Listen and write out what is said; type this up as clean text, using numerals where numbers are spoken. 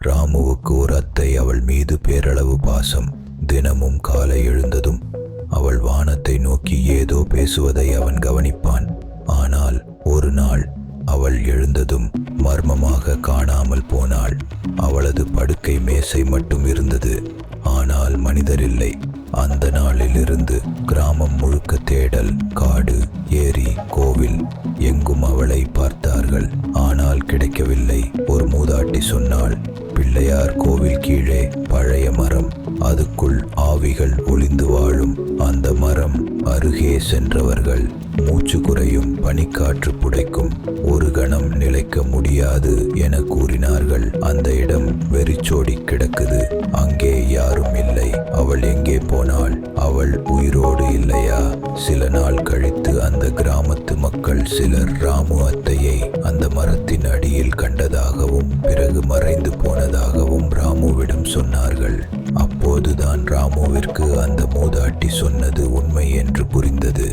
ராமுவுக்கு ஒரு அத்தை, அவள் மீது பேரளவு பாசம். தினமும் காலை எழுந்ததும் அவள் வானத்தை நோக்கி ஏதோ பேசுவதை அவன் கவனிப்பான். ஆனால் ஒரு நாள் அவள் எழுந்ததும் மர்மமாக காணாமல் போனாள். அவளது படுக்கை மேசை மட்டும் இருந்தது, ஆனால் மனிதர் இல்லை. அந்த நாளிலிருந்து கிராமம் முழுக்க தேடல். காடு, ஏரி, கோவில், எங்கும் அவளை பார்த்தார்கள். ஆனால் கிடைக்கவில்லை. ஒரு மூதாட்டி சொன்னாள், பிள்ளையார் கோவில் கீழே பழைய மரம், அதுக்குள் ஆவிகள் ஒளிந்து வாழும். அந்த மரம் அருகே சென்றவர்கள் மூச்சு குறையும், பனிக்காற்று புடைக்கும், ஒரு கணம் நிலைக்க முடியாது என கூறினார்கள். அந்த இடம் வெறிச்சோடி கிடக்குது. அங்கே யாரும் இல்லை. அவள் எங்கே போனாள்? அவள் உயிரோடு இல்லையா? சில நாள் கழித்து அந்த கிராமத்து மக்கள் சிலர் ராமு அத்தையை அந்த மரத்தின் அடியில் கண்டதாகவும் பிறகு மறைந்து போனதாகவும் ராமுவிடம் சொன்னார்கள். அப்போதுதான் ராமுவிற்கு அந்த மூதாட்டி சொன்னது உண்மை என்று புரிந்தது.